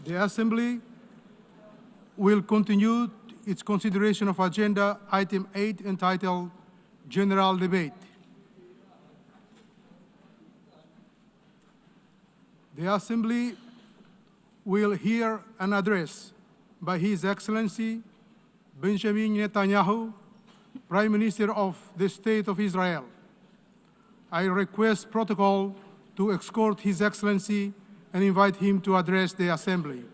The Assembly will continue its consideration of Agenda Item 8 entitled General Debate. The Assembly will hear an address by His Excellency Benjamin Netanyahu, Prime Minister of the State of Israel. I request protocol to escort His Excellency and invite him to address the Assembly.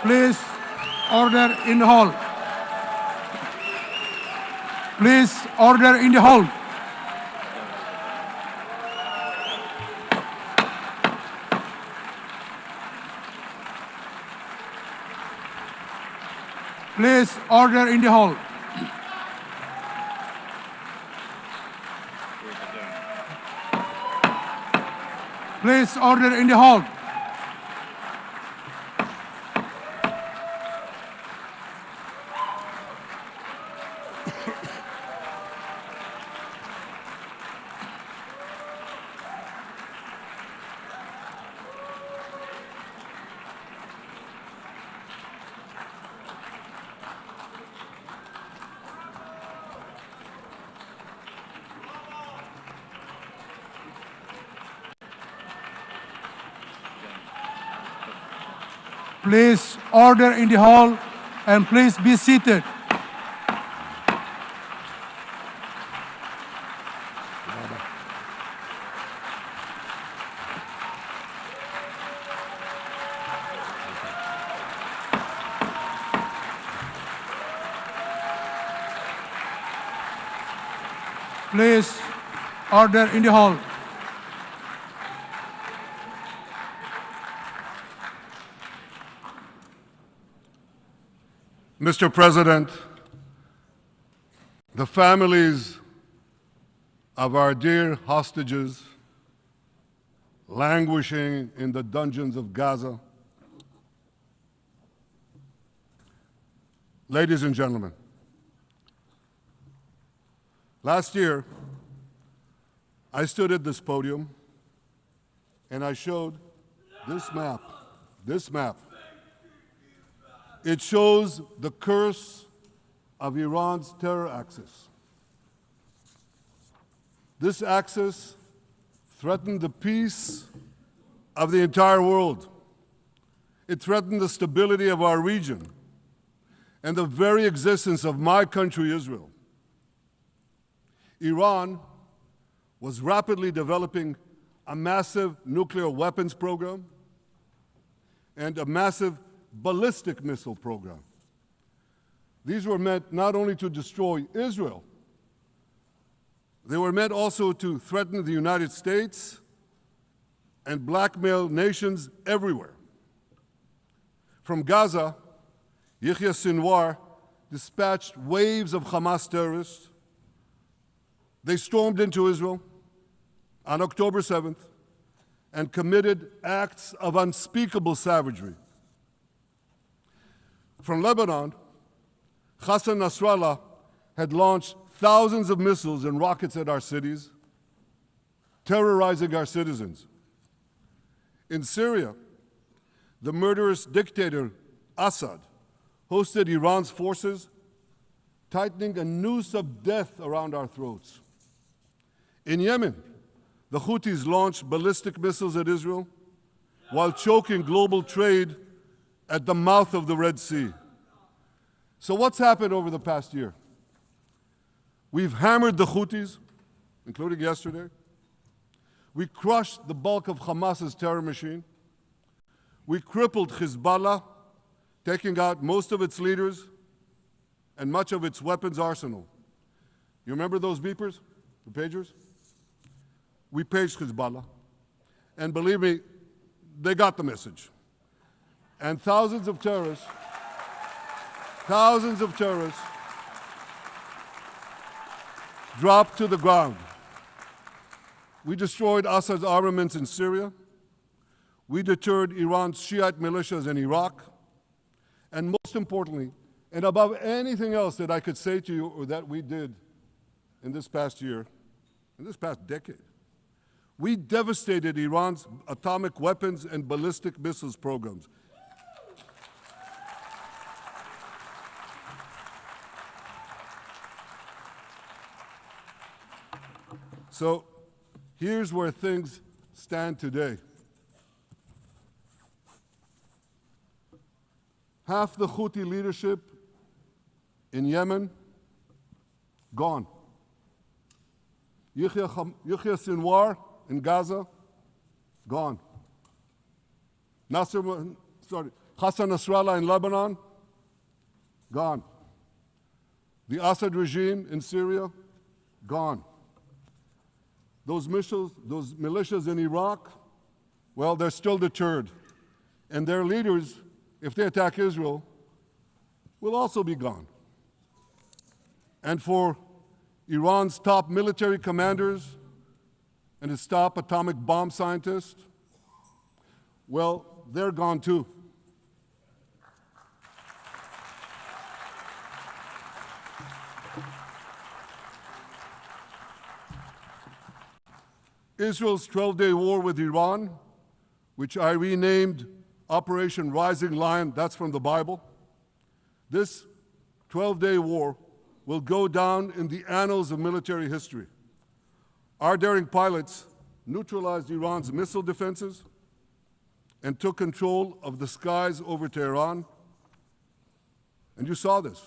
Please, order in the hall. Please, order in the hall. Please, order in the hall. Please, order in the hall. Please, order in the hall, and please be seated. Please, order in the hall. Mr. President, the families of our dear hostages languishing in the dungeons of Gaza, ladies and gentlemen, last year I stood at this podium and I showed this map. It shows the curse of Iran's terror axis. This axis threatened the peace of the entire world. It threatened the stability of our region and the very existence of my country, Israel. Iran was rapidly developing a massive nuclear weapons program and a massive ballistic missile program. These were meant not only to destroy Israel, they were meant also to threaten the United States and blackmail nations everywhere. From Gaza, Yahya Sinwar dispatched waves of Hamas terrorists. They stormed into Israel on October 7th and committed acts of unspeakable savagery. From Lebanon, Hassan Nasrallah had launched thousands of missiles and rockets at our cities, terrorizing our citizens. In Syria, the murderous dictator Assad hosted Iran's forces, tightening a noose of death around our throats. In Yemen, the Houthis launched ballistic missiles at Israel while choking global trade at the mouth of the Red Sea. So what's happened over the past year? We've hammered the Houthis, including yesterday. We crushed the bulk of Hamas's terror machine. We crippled Hezbollah, taking out most of its leaders and much of its weapons arsenal. You remember those beepers, the pagers? We paged Hezbollah, and believe me, they got the message. And thousands of terrorists dropped to the ground. We destroyed Assad's armaments in Syria. We deterred Iran's Shiite militias in Iraq. And most importantly, and above anything else that I could say to you or that we did in this past year, in this past decade, we devastated Iran's atomic weapons and ballistic missiles programs. So here's where things stand today. Half the Houthi leadership in Yemen, gone. Yahya Sinwar in Gaza, gone. Hassan Nasrallah in Lebanon, gone. The Assad regime in Syria, gone. Those militias in Iraq, well, they're still deterred. And their leaders, if they attack Israel, will also be gone. And for Iran's top military commanders and its top atomic bomb scientists, well, they're gone too. Israel's 12-day war with Iran, which I renamed Operation Rising Lion, that's from the Bible. This 12-day war will go down in the annals of military history. Our daring pilots neutralized Iran's missile defenses and took control of the skies over Tehran. And you saw this.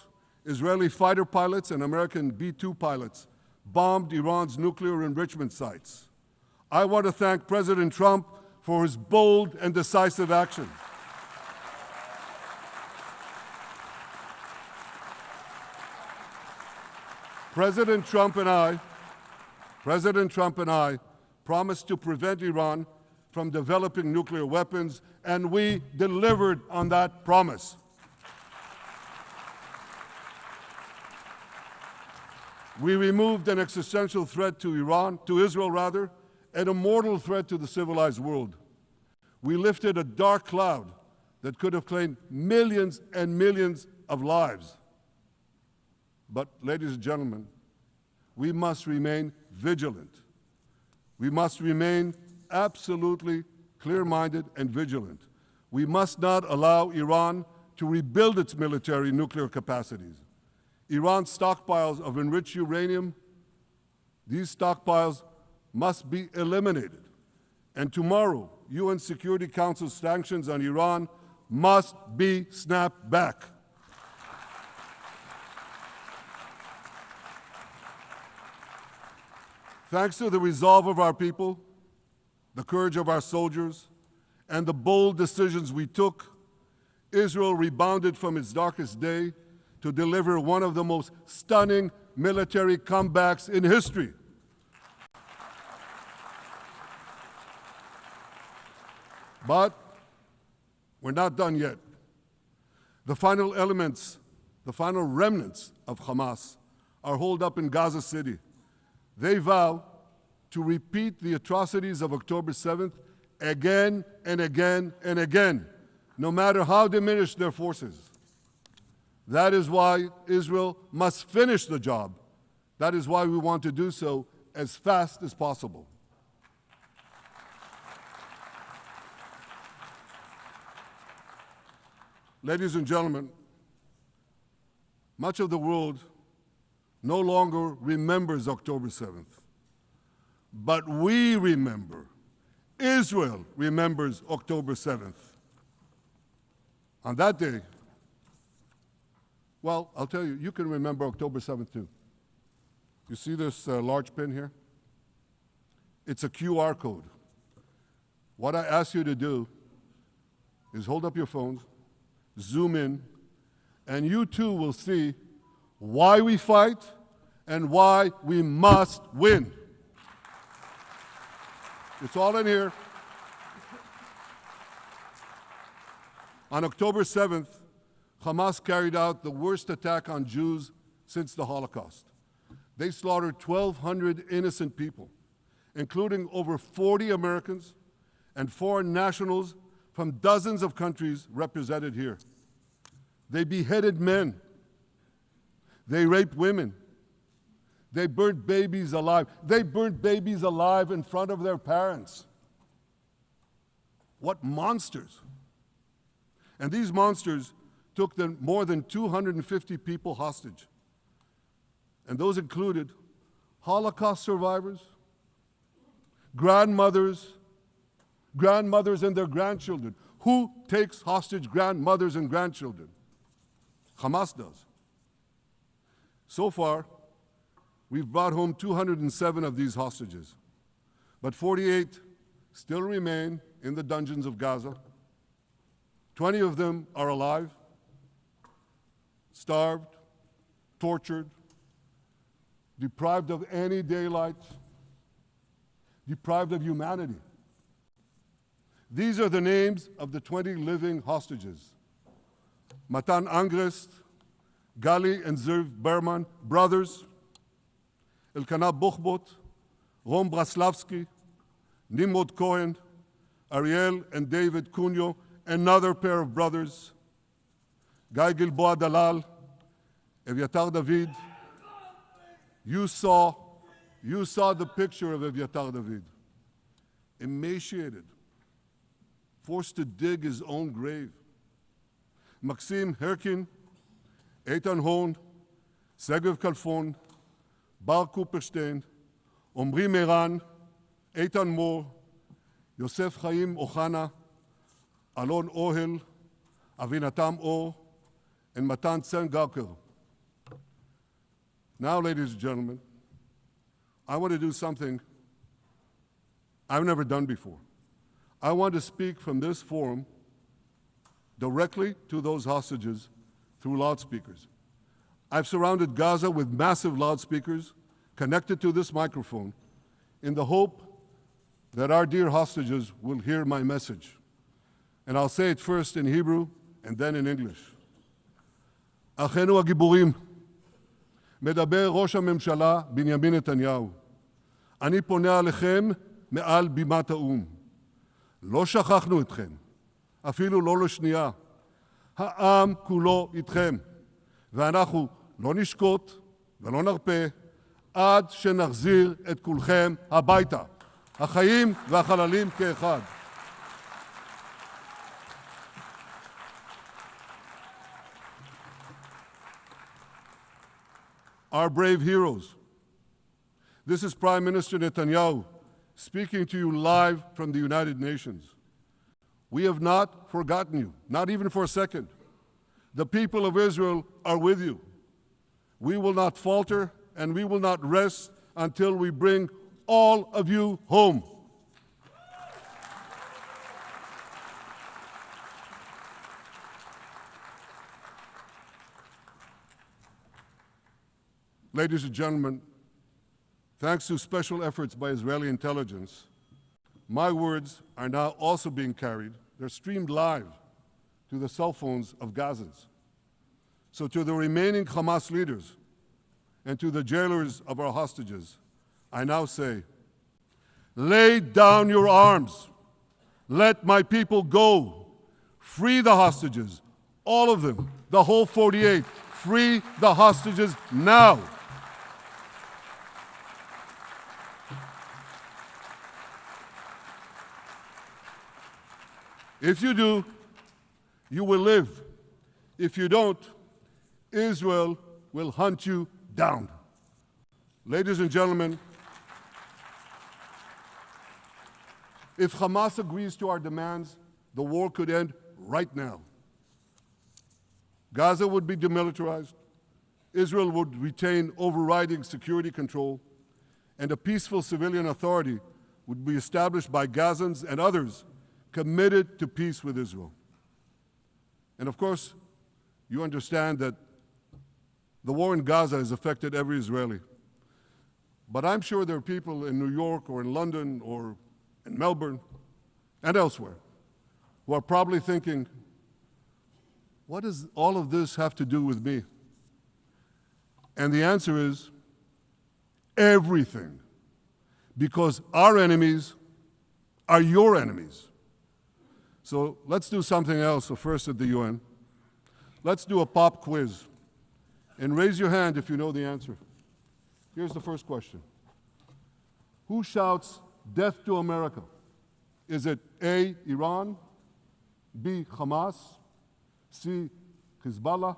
Israeli fighter pilots and American B-2 pilots bombed Iran's nuclear enrichment sites. I want to thank President Trump for his bold and decisive action. President Trump and I promised to prevent Iran from developing nuclear weapons, and we delivered on that promise. We removed an existential threat to Israel, and a mortal threat to the civilized world. We lifted a dark cloud that could have claimed millions and millions of lives. But, ladies and gentlemen, we must remain vigilant. We must remain absolutely clear-minded and vigilant. We must not allow Iran to rebuild its military nuclear capacities. Iran's stockpiles of enriched uranium, these stockpiles must be eliminated. And tomorrow, UN Security Council sanctions on Iran must be snapped back. Thanks to the resolve of our people, the courage of our soldiers, and the bold decisions we took, Israel rebounded from its darkest day to deliver one of the most stunning military comebacks in history. But we're not done yet. The final remnants of Hamas are holed up in Gaza City. They vow to repeat the atrocities of October 7th again and again and again, no matter how diminished their forces. That is why Israel must finish the job. That is why we want to do so as fast as possible. Ladies and gentlemen, much of the world no longer remembers October 7th. But we remember. Israel remembers October 7th. On that day, well, I'll tell you, you can remember October 7th too. You see this large pin here? It's a QR code. What I ask you to do is hold up your phones, zoom in, and you too will see why we fight and why we must win. It's all in here. On October 7th, Hamas carried out the worst attack on Jews since the Holocaust. They slaughtered 1,200 innocent people, including over 40 Americans and foreign nationals from dozens of countries represented here. They beheaded men. They raped women. They burnt babies alive. They burnt babies alive in front of their parents. What monsters. And these monsters took more than 250 people hostage. And those included Holocaust survivors, grandmothers and their grandchildren. Who takes hostage grandmothers and grandchildren? Hamas does. So far, we've brought home 207 of these hostages, but 48 still remain in the dungeons of Gaza. 20 of them are alive, starved, tortured, deprived of any daylight, deprived of humanity. These are the names of the 20 living hostages. Matan Angrest, Gali and Zerv Berman, brothers, Elkanah Buchbot, Rom Braslavsky, Nimrod Cohen, Ariel and David Cunyo, another pair of brothers, Guy Gilboa Dalal, Evyatar David. You saw the picture of Evyatar David, emaciated, forced to dig his own grave. Maxim Herkin, Eitan Horn, Segev Kalfon, Bar Kupperstein, Omri Meran, Eitan Moore, Yosef Chaim Ochana, Alon Ohel, Avinatam Or, and Matan Tsengarker. Now, ladies and gentlemen, I want to do something I've never done before. I want to speak from this forum directly to those hostages through loudspeakers. I've surrounded Gaza with massive loudspeakers connected to this microphone in the hope that our dear hostages will hear my message. And I'll say it first in Hebrew and then in English. אחינו הגיבורים, מדבר ראש הממשלה בנימין נתניהו. אני פונה עליכם מעל בימת האו"ם. לא שכחנו אתכם, אפילו לא לשנייה. העם כולו איתכם, ואנחנו לא נשקוט ולא נרפה עד שנחזיר את כולכם הביתה. החיים והחללים כאחד. Our brave heroes. This is Prime Minister Netanyahu speaking to you live from the United Nations. We have not forgotten you, not even for a second. The people of Israel are with you. We will not falter and we will not rest until we bring all of you home. Ladies and gentlemen, thanks to special efforts by Israeli intelligence, my words are now also being carried. They're streamed live to the cell phones of Gazans. So to the remaining Hamas leaders and to the jailers of our hostages, I now say, lay down your arms. Let my people go. Free the hostages, all of them, the whole 48. Free the hostages now. If you do, you will live. If you don't, Israel will hunt you down. Ladies and gentlemen, if Hamas agrees to our demands, the war could end right now. Gaza would be demilitarized, Israel would retain overriding security control, and a peaceful civilian authority would be established by Gazans and others committed to peace with Israel. And of course, you understand that the war in Gaza has affected every Israeli. But I'm sure there are people in New York or in London or in Melbourne and elsewhere who are probably thinking, what does all of this have to do with me? And the answer is everything. because our enemies are your enemies. So let's do something else, so first at the UN. Let's do a pop quiz. And raise your hand if you know the answer. Here's the first question. Who shouts, "Death to America"? Is it A, Iran, B, Hamas, C, Hezbollah,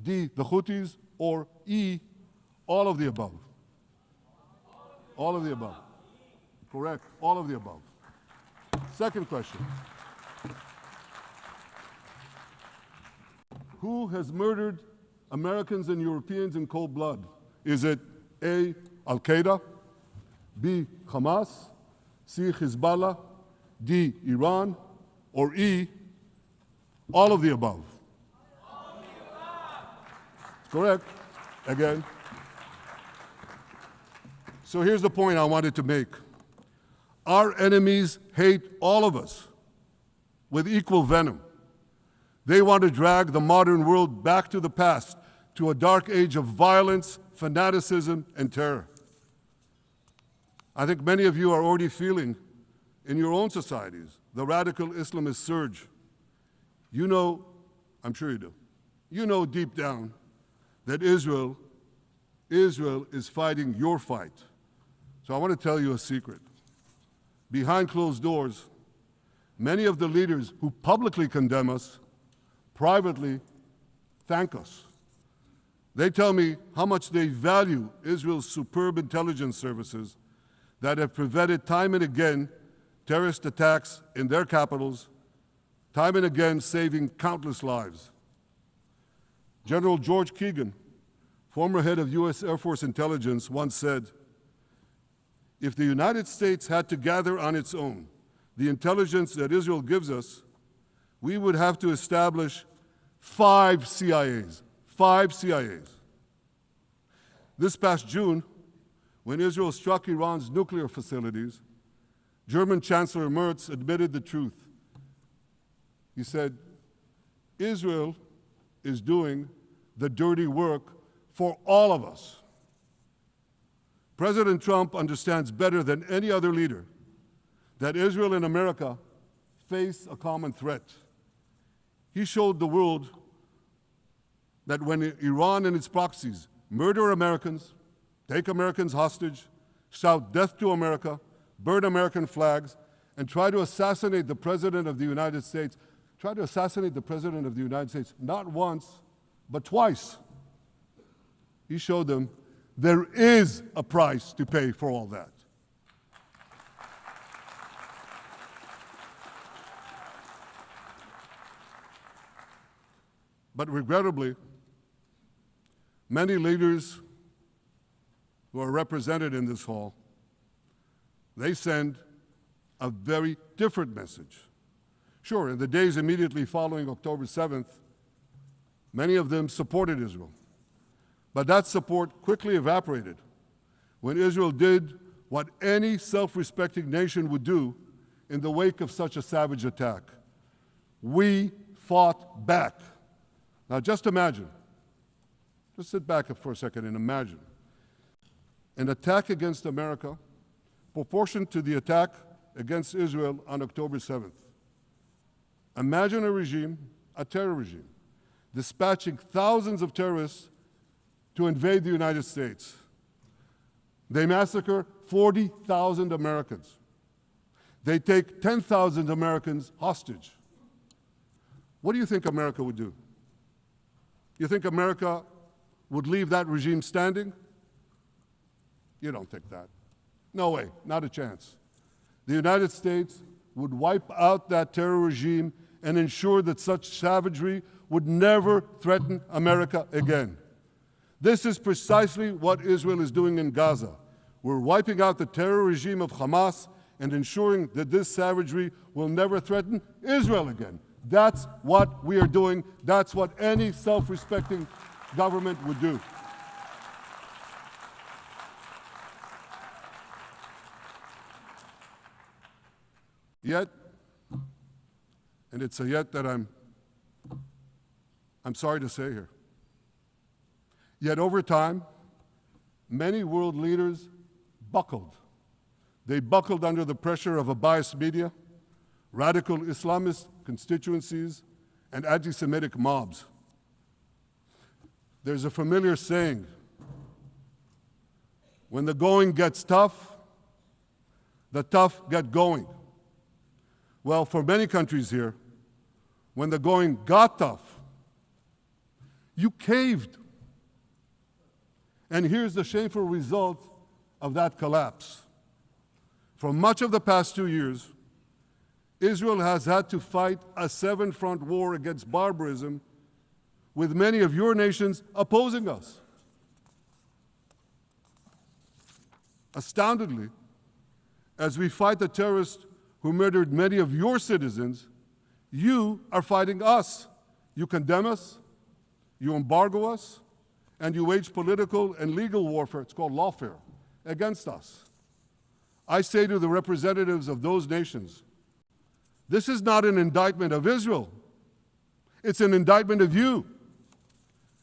D, the Houthis, or E, all of the above? All of the above. Correct, all of the above. Second question. Who has murdered Americans and Europeans in cold blood? Is it A, Al-Qaeda, B, Hamas, C, Hezbollah, D, Iran, or E, all of the above? All of the above. Correct. Again. So here's the point I wanted to make. Our enemies hate all of us with equal venom. They want to drag the modern world back to the past, to a dark age of violence, fanaticism, and terror. I think many of you are already feeling in your own societies the radical Islamist surge. You know, I'm sure you do, you know deep down that Israel is fighting your fight. So I want to tell you a secret. Behind closed doors, many of the leaders who publicly condemn us privately thank us. They tell me how much they value Israel's superb intelligence services that have prevented time and again terrorist attacks in their capitals, time and again saving countless lives. General George Keegan, former head of U.S. Air Force intelligence, once said, "If the United States had to gather on its own the intelligence that Israel gives us, we would have to establish 5 CIAs. 5 CIAs. This past June, when Israel struck Iran's nuclear facilities, German Chancellor Merz admitted the truth. He said, "Israel is doing the dirty work for all of us." President Trump understands better than any other leader that Israel and America face a common threat. He showed the world that when Iran and its proxies murder Americans, take Americans hostage, shout death to America, burn American flags, and try to assassinate the President of the United States, not once, but twice. He showed them there is a price to pay for all that. But regrettably, many leaders who are represented in this hall, they send a very different message. Sure, in the days immediately following October 7th, many of them supported Israel. But that support quickly evaporated when Israel did what any self-respecting nation would do in the wake of such a savage attack. We fought back. Now just imagine, just sit back for a second and imagine an attack against America proportioned to the attack against Israel on October 7th. Imagine a regime, a terror regime, dispatching thousands of terrorists to invade the United States. They massacre 40,000 Americans. They take 10,000 Americans hostage. What do you think America would do? You think America would leave that regime standing? You don't think that. No way, not a chance. The United States would wipe out that terror regime and ensure that such savagery would never threaten America again. This is precisely what Israel is doing in Gaza. We're wiping out the terror regime of Hamas and ensuring that this savagery will never threaten Israel again. That's what we are doing. That's what any self-respecting government would do. Yet, and it's a yet that I'm sorry to say here, yet over time, many world leaders buckled They buckled under the pressure of a biased media, radical Islamist constituencies, and anti-Semitic mobs. There's a familiar saying, when the going gets tough, the tough get going. Well, for many countries here, when the going got tough, you caved. And here's the shameful result of that collapse. For much of the past 2 years, Israel has had to fight a seven-front war against barbarism, with many of your nations opposing us. Astoundingly, as we fight the terrorists who murdered many of your citizens, you are fighting us. You condemn us, you embargo us, and you wage political and legal warfare, it's called lawfare, against us. I say to the representatives of those nations, this is not an indictment of Israel. It's an indictment of you.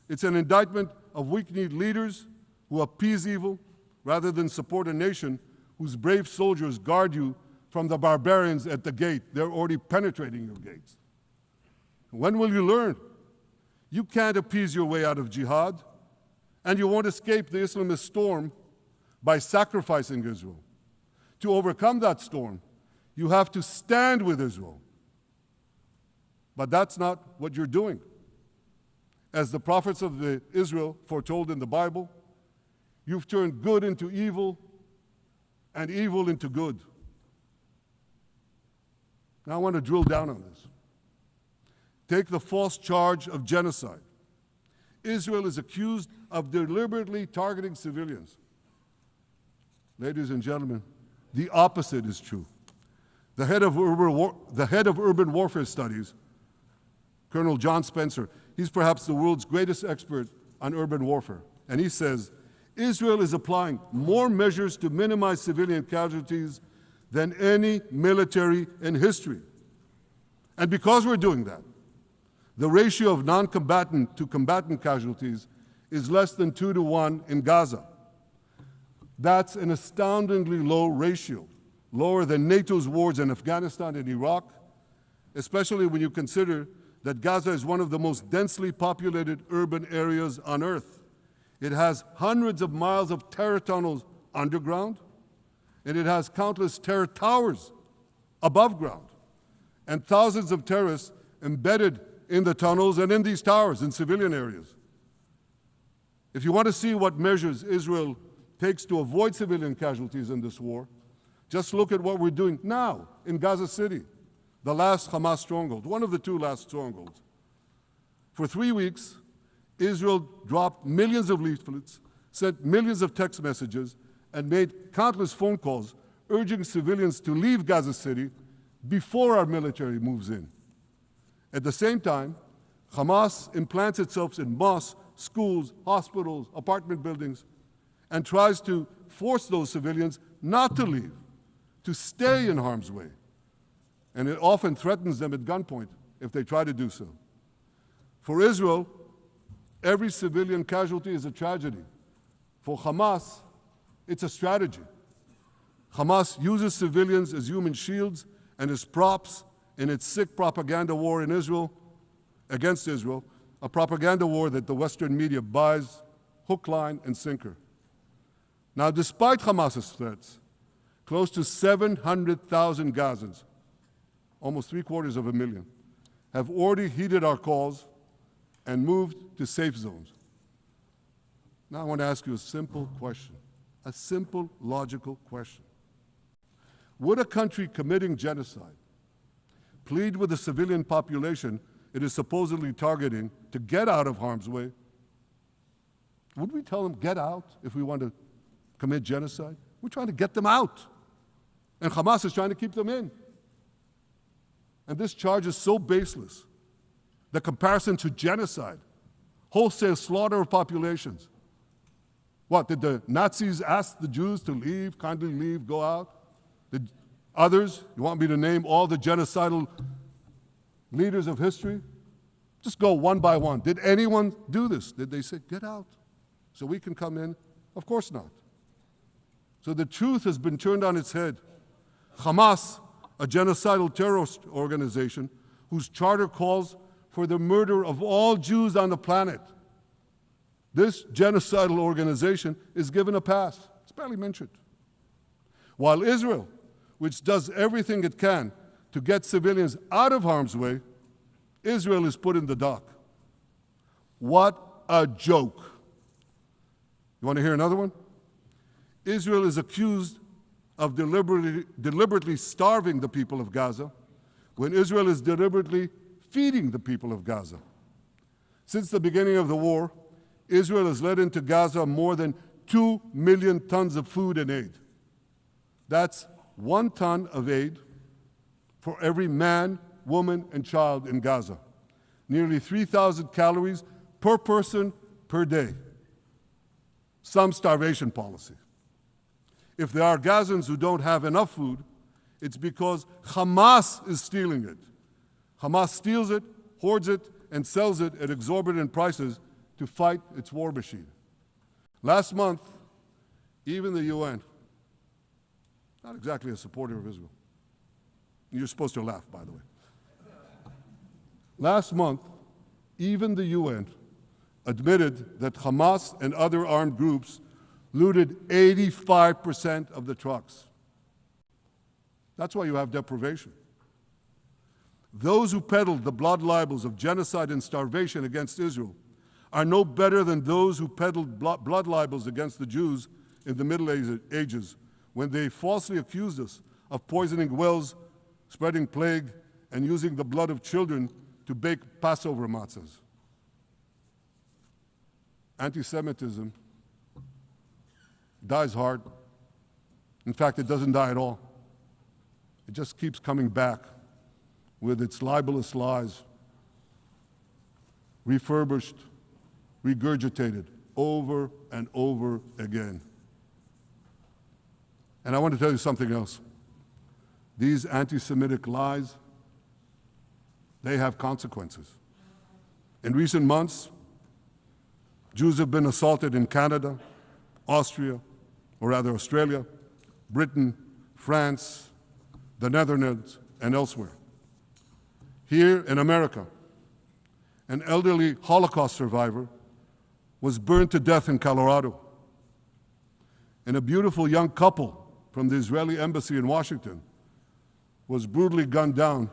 It's an indictment of weak-kneed leaders who appease evil rather than support a nation whose brave soldiers guard you from the barbarians at the gate. They're already penetrating your gates. When will you learn? You can't appease your way out of jihad, and you won't escape the Islamist storm by sacrificing Israel. To overcome that storm, you have to stand with Israel. But that's not what you're doing. As the prophets of Israel foretold in the Bible, you've turned good into evil and evil into good. Now I want to drill down on this. Take the false charge of genocide. Israel is accused of deliberately targeting civilians. Ladies and gentlemen, the opposite is true. The head of urban warfare studies, Colonel John Spencer, he's perhaps the world's greatest expert on urban warfare. And he says, Israel is applying more measures to minimize civilian casualties than any military in history. And because we're doing that, the ratio of non-combatant to combatant casualties is less than 2 to 1 in Gaza. That's an astoundingly low ratio, lower than NATO's wars in Afghanistan and Iraq, especially when you consider that Gaza is one of the most densely populated urban areas on Earth. It has hundreds of miles of terror tunnels underground, and it has countless terror towers above ground, and thousands of terrorists embedded in the tunnels and in these towers in civilian areas. If you want to see what measures Israel takes to avoid civilian casualties in this war, just look at what we're doing now in Gaza City, the last Hamas stronghold, one of the 2 last strongholds. For 3 weeks, Israel dropped millions of leaflets, sent millions of text messages, and made countless phone calls urging civilians to leave Gaza City before our military moves in. At the same time, Hamas implants itself in mosques, schools, hospitals, apartment buildings, and tries to force those civilians not to leave, to stay in harm's way. And it often threatens them at gunpoint if they try to do so. For Israel, every civilian casualty is a tragedy. For Hamas, it's a strategy. Hamas uses civilians as human shields and as props in its sick propaganda war in Israel, against Israel, a propaganda war that the Western media buys hook, line, and sinker. Now, despite Hamas's threats, close to 700,000 Gazans, almost 750,000, have already heeded our calls and moved to safe zones. Now I want to ask you a simple question, a simple, logical question. Would a country committing genocide plead with the civilian population it is supposedly targeting to get out of harm's way? Would we tell them, get out, if we want to commit genocide? We're trying to get them out. And Hamas is trying to keep them in. And this charge is so baseless. The comparison to genocide, wholesale slaughter of populations. What, did the Nazis ask the Jews to leave, kindly leave, go out? Did others, you want me to name all the genocidal leaders of history? Just go one by one. Did anyone do this? Did they say, get out so we can come in? Of course not. So the truth has been turned on its head. Hamas, a genocidal terrorist organization whose charter calls for the murder of all Jews on the planet, this genocidal organization is given a pass. It's barely mentioned. While Israel, which does everything it can to get civilians out of harm's way, Israel is put in the dock. What a joke. You want to hear another one? Israel is accused of deliberately starving the people of Gaza when Israel is deliberately feeding the people of Gaza. Since the beginning of the war, Israel has let into Gaza more than 2 million tons of food and aid. That's 1 ton of aid for every man, woman, and child in Gaza. Nearly 3,000 calories per person per day. Some starvation policy. If there are Gazans who don't have enough food, it's because Hamas is stealing it. Hamas steals it, hoards it, and sells it at exorbitant prices to fight its war machine. Last month, even the UN, not exactly a supporter of Israel. You're supposed to laugh, by the way. Last month, even the UN admitted that Hamas and other armed groups looted 85% of the trucks. That's why you have deprivation. Those who peddled the blood libels of genocide and starvation against Israel are no better than those who peddled blood libels against the Jews in the Middle Ages when they falsely accused us of poisoning wells, spreading plague, and using the blood of children to bake Passover matzahs. Anti-Semitism dies hard. In fact, it doesn't die at all. It just keeps coming back with its libelous lies, refurbished, regurgitated over and over again. And I want to tell you something else. These anti-Semitic lies, they have consequences. In recent months, Jews have been assaulted in Canada, Australia, Britain, France, the Netherlands, and elsewhere. Here in America, an elderly Holocaust survivor was burned to death in Colorado. And a beautiful young couple from the Israeli embassy in Washington was brutally gunned down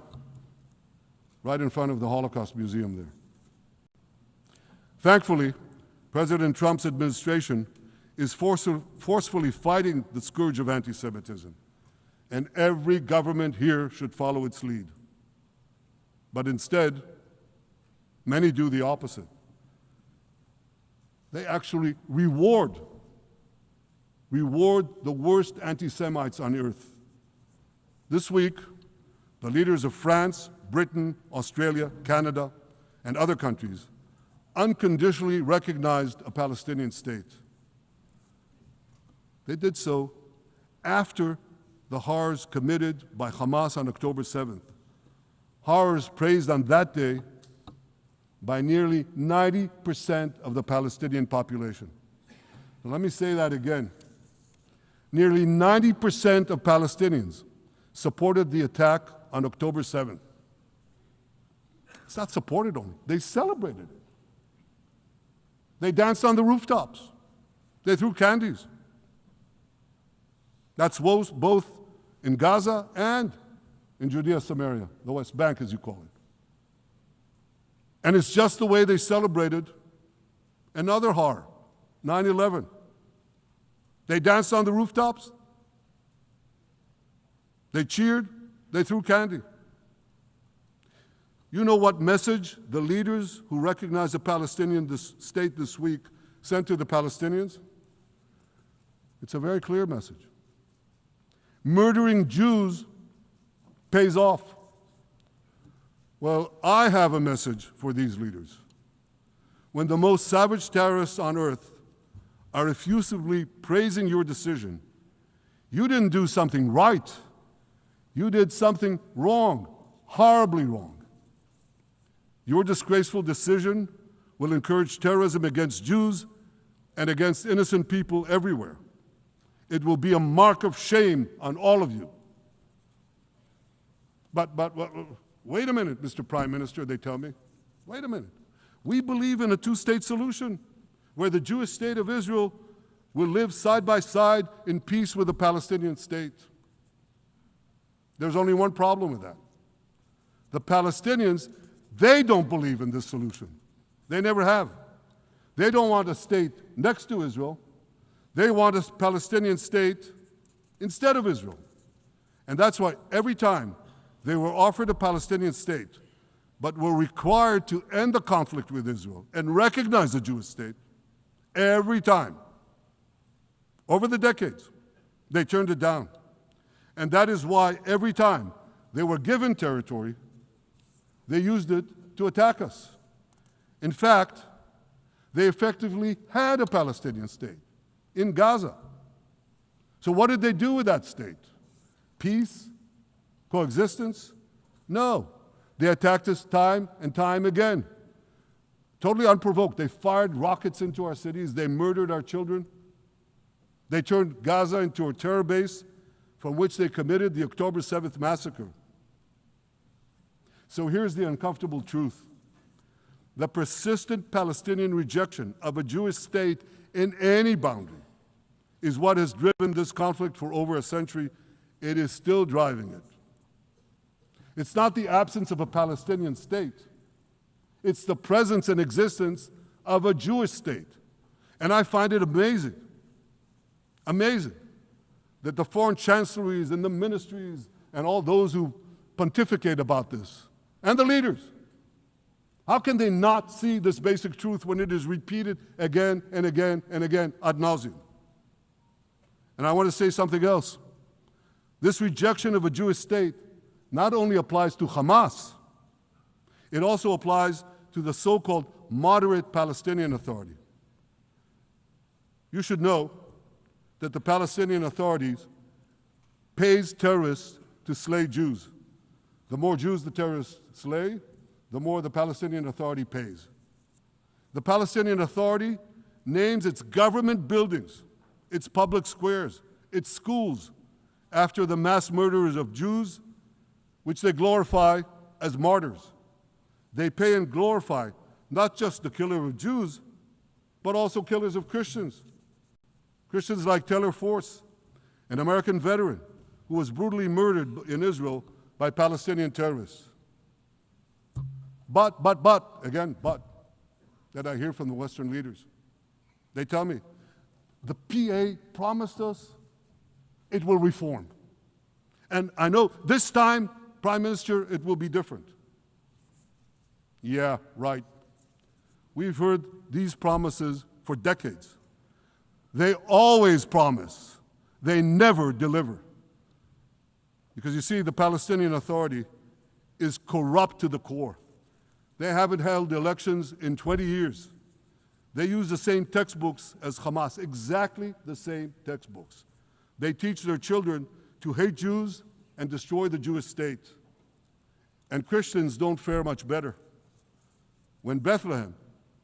right in front of the Holocaust Museum there. Thankfully, President Trump's administration is forcefully fighting the scourge of anti-Semitism, and every government here should follow its lead. But instead, many do the opposite. They actually reward the worst anti-Semites on earth. This week, the leaders of France, Britain, Australia, Canada, and other countries unconditionally recognized a Palestinian state. They did so after the horrors committed by Hamas on October 7th. Horrors praised on that day by nearly 90% of the Palestinian population. Now, let me say that again. Nearly 90% of Palestinians supported the attack on October 7th. It's not supported only, they celebrated it. They danced on the rooftops. They threw candies. That's both in Gaza and in Judea, Samaria, the West Bank, as you call it. And it's just the way they celebrated another horror, 9/11. They danced on the rooftops. They cheered. They threw candy. You know what message the leaders who recognize the Palestinian state this week sent to the Palestinians? It's a very clear message. Murdering Jews pays off. Well, I have a message for these leaders. When the most savage terrorists on earth are effusively praising your decision, you didn't do something right. You did something wrong, horribly wrong. Your disgraceful decision will encourage terrorism against Jews and against innocent people everywhere. It will be a mark of shame on all of you. But wait a minute, Mr. Prime Minister, they tell me. Wait a minute. We believe in a two-state solution where the Jewish state of Israel will live side by side in peace with the Palestinian state. There's only one problem with that. The Palestinians, they don't believe in this solution. They never have. They don't want a state next to Israel. They want a Palestinian state instead of Israel. And that's why every time they were offered a Palestinian state, but were required to end the conflict with Israel and recognize the Jewish state, every time, over the decades, they turned it down. And that is why every time they were given territory, they used it to attack us. In fact, they effectively had a Palestinian state in Gaza. So what did they do with that state? Peace? Coexistence? No. They attacked us time and time again. Totally unprovoked. They fired rockets into our cities. They murdered our children. They turned Gaza into a terror base from which they committed the October 7th massacre. So here's the uncomfortable truth. The persistent Palestinian rejection of a Jewish state in any boundary is what has driven this conflict for over a century. It is still driving it. It's not the absence of a Palestinian state. It's the presence and existence of a Jewish state. And I find it amazing that the foreign chancelleries and the ministries and all those who pontificate about this, and the leaders, how can they not see this basic truth when it is repeated again and again and again ad nauseum? And I want to say something else. This rejection of a Jewish state not only applies to Hamas, it also applies to the so-called moderate Palestinian Authority. You should know that the Palestinian Authority pays terrorists to slay Jews. The more Jews the terrorists slay, the more the Palestinian Authority pays. The Palestinian Authority names its government buildings, its public squares, its schools, after the mass murderers of Jews, which they glorify as martyrs. They pay and glorify not just the killer of Jews, but also killers of Christians. Christians like Taylor Force, an American veteran who was brutally murdered in Israel by Palestinian terrorists. But, that I hear from the Western leaders. They tell me, the PA promised us it will reform. And I know this time, Prime Minister, it will be different. Yeah, right. We've heard these promises for decades. They always promise. They never deliver. Because you see, the Palestinian Authority is corrupt to the core. They haven't held elections in 20 years. They use the same textbooks as Hamas, exactly the same textbooks. They teach their children to hate Jews and destroy the Jewish state. And Christians don't fare much better. When Bethlehem,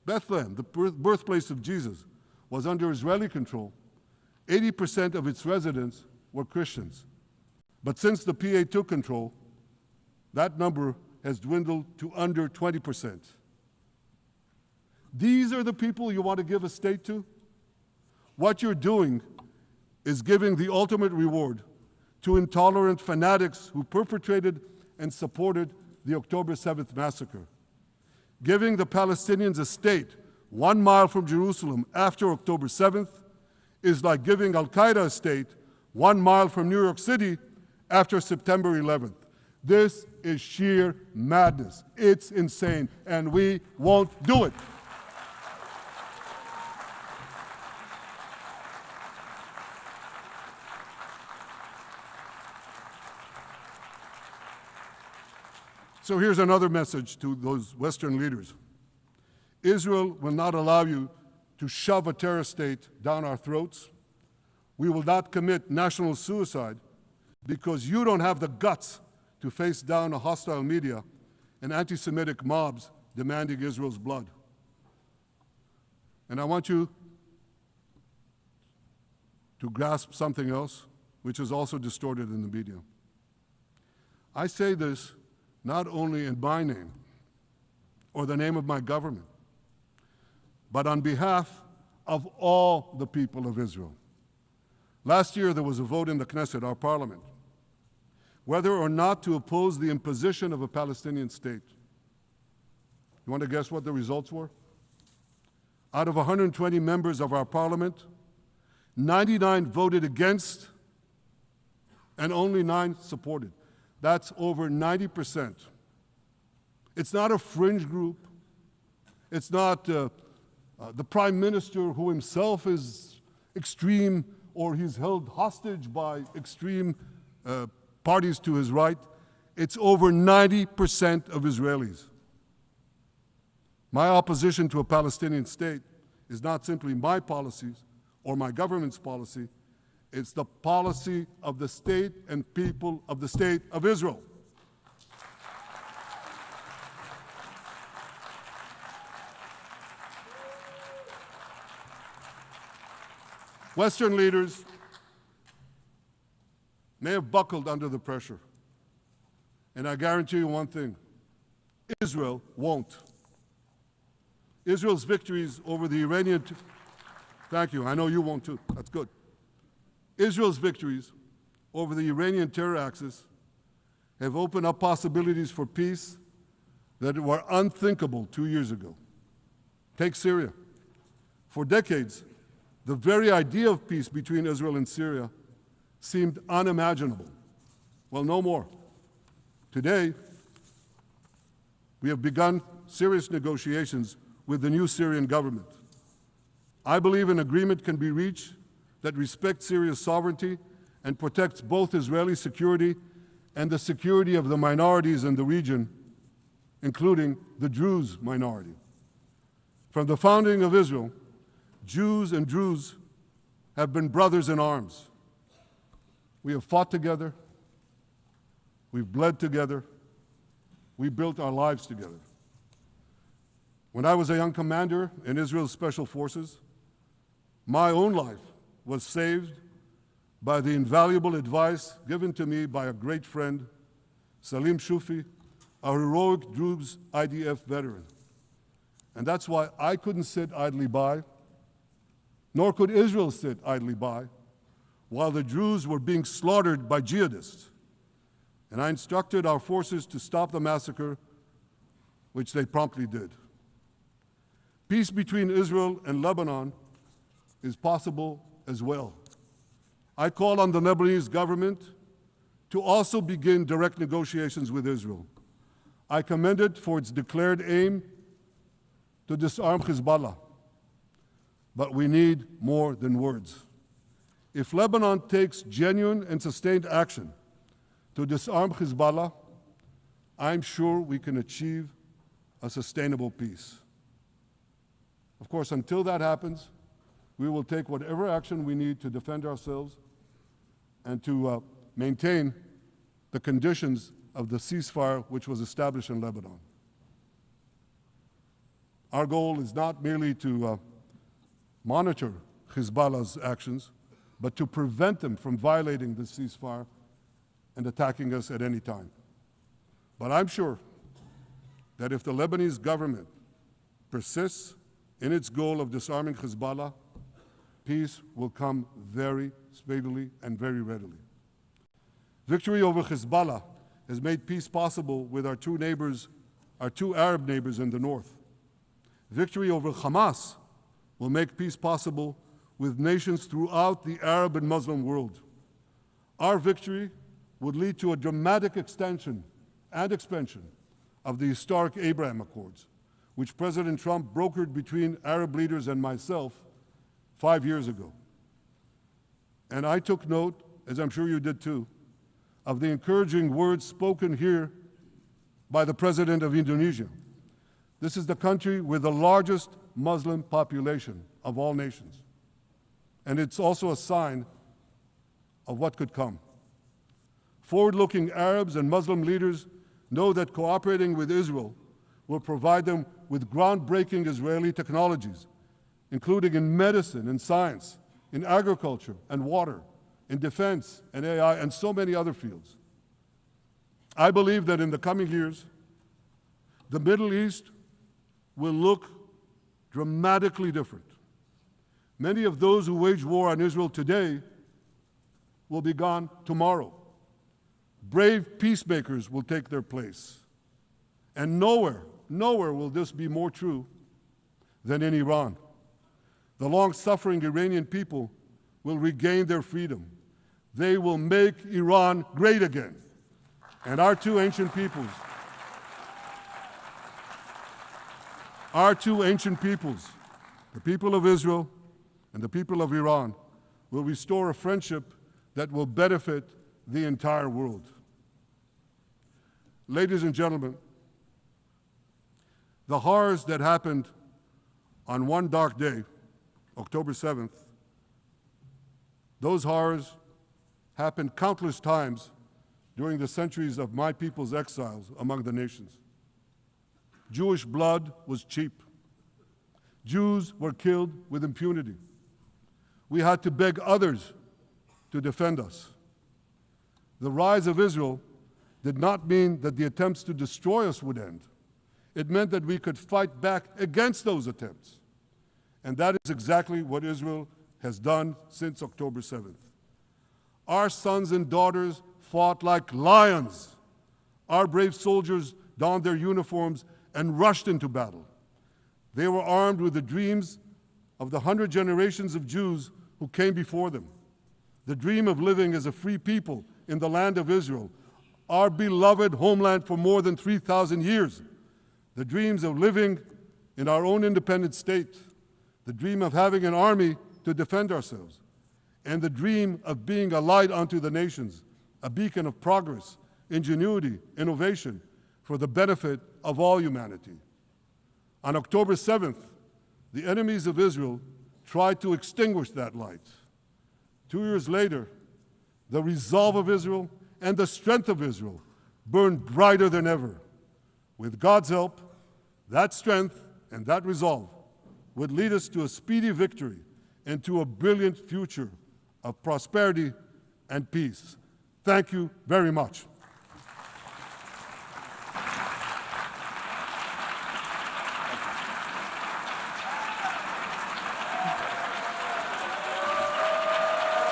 the birthplace of Jesus, was under Israeli control, 80% of its residents were Christians. But since the PA took control, that number has dwindled to under 20%. These are the people you want to give a state to? What you're doing is giving the ultimate reward to intolerant fanatics who perpetrated and supported the October 7th massacre. Giving the Palestinians a state 1 mile from Jerusalem after October 7th is like giving Al-Qaeda a state 1 mile from New York City after September 11th. This is sheer madness. It's insane, and we won't do it. So here's another message to those Western leaders. Israel will not allow you to shove a terror state down our throats. We will not commit national suicide because you don't have the guts to face down a hostile media and anti-Semitic mobs demanding Israel's blood. And I want you to grasp something else, which is also distorted in the media. I say this not only in my name or the name of my government, but on behalf of all the people of Israel. Last year, there was a vote in the Knesset, our parliament, whether or not to oppose the imposition of a Palestinian state. You want to guess what the results were? Out of 120 members of our parliament, 99 voted against and only 9 supported. That's over 90%. It's not a fringe group. It's not the prime minister who himself is extreme or he's held hostage by extreme parties to his right. It's over 90% of Israelis. My opposition to a Palestinian state is not simply my policies or my government's policy. It's the policy of the state and people of the state of Israel. Western leaders may have buckled under the pressure. And I guarantee you one thing, Israel won't. Israel's victories over the Iranian... Thank you, I know you won't too, that's good. Israel's victories over the Iranian terror axis have opened up possibilities for peace that were unthinkable 2 years ago. Take Syria. For decades, the very idea of peace between Israel and Syria seemed unimaginable. Well, no more. Today, we have begun serious negotiations with the new Syrian government. I believe an agreement can be reached that respects Syria's sovereignty and protects both Israeli security and the security of the minorities in the region, including the Druze minority. From the founding of Israel, Jews and Druze have been brothers in arms. We have fought together, we've bled together, we built our lives together. When I was a young commander in Israel's Special Forces, my own life was saved by the invaluable advice given to me by a great friend, Salim Shufi, a heroic Druze IDF veteran. And that's why I couldn't sit idly by, nor could Israel sit idly by, while the Druze were being slaughtered by jihadists. And I instructed our forces to stop the massacre, which they promptly did. Peace between Israel and Lebanon is possible as well. I call on the Lebanese government to also begin direct negotiations with Israel. I commend it for its declared aim to disarm Hezbollah. But we need more than words. If Lebanon takes genuine and sustained action to disarm Hezbollah, I'm sure we can achieve a sustainable peace. Of course, until that happens, we will take whatever action we need to defend ourselves and to maintain the conditions of the ceasefire which was established in Lebanon. Our goal is not merely to monitor Hezbollah's actions, but to prevent them from violating the ceasefire and attacking us at any time. But I'm sure that if the Lebanese government persists in its goal of disarming Hezbollah, peace will come very speedily and very readily. Victory over Hezbollah has made peace possible with our two Arab neighbors in the north. Victory over Hamas will make peace possible with nations throughout the Arab and Muslim world. Our victory would lead to a dramatic extension and expansion of the historic Abraham Accords, which President Trump brokered between Arab leaders and myself 5 years ago. And I took note, as I'm sure you did too, of the encouraging words spoken here by the President of Indonesia. This is the country with the largest Muslim population of all nations. And it's also a sign of what could come. Forward-looking Arabs and Muslim leaders know that cooperating with Israel will provide them with groundbreaking Israeli technologies, including in medicine and science, in agriculture and water, in defense and AI, and so many other fields. I believe that in the coming years, the Middle East will look dramatically different. Many of those who wage war on Israel today will be gone tomorrow. Brave peacemakers will take their place. And nowhere will this be more true than in Iran. The long-suffering Iranian people will regain their freedom. They will make Iran great again. And our two ancient peoples, the people of Israel and the people of Iran, will restore a friendship that will benefit the entire world. Ladies and gentlemen, the horrors that happened on one dark day, October 7th, those horrors happened countless times during the centuries of my people's exiles among the nations. Jewish blood was cheap. Jews were killed with impunity. We had to beg others to defend us. The rise of Israel did not mean that the attempts to destroy us would end. It meant that we could fight back against those attempts. And that is exactly what Israel has done since October 7th. Our sons and daughters fought like lions. Our brave soldiers donned their uniforms and rushed into battle. They were armed with the dreams of the 100 generations of Jews who came before them. The dream of living as a free people in the land of Israel, our beloved homeland for more than 3,000 years. The dreams of living in our own independent state. The dream of having an army to defend ourselves. And the dream of being a light unto the nations, a beacon of progress, ingenuity, innovation for the benefit of all humanity. On October 7th, the enemies of Israel tried to extinguish that light. 2 years later, the resolve of Israel and the strength of Israel burned brighter than ever. With God's help, that strength and that resolve would lead us to a speedy victory and to a brilliant future of prosperity and peace. Thank you very much.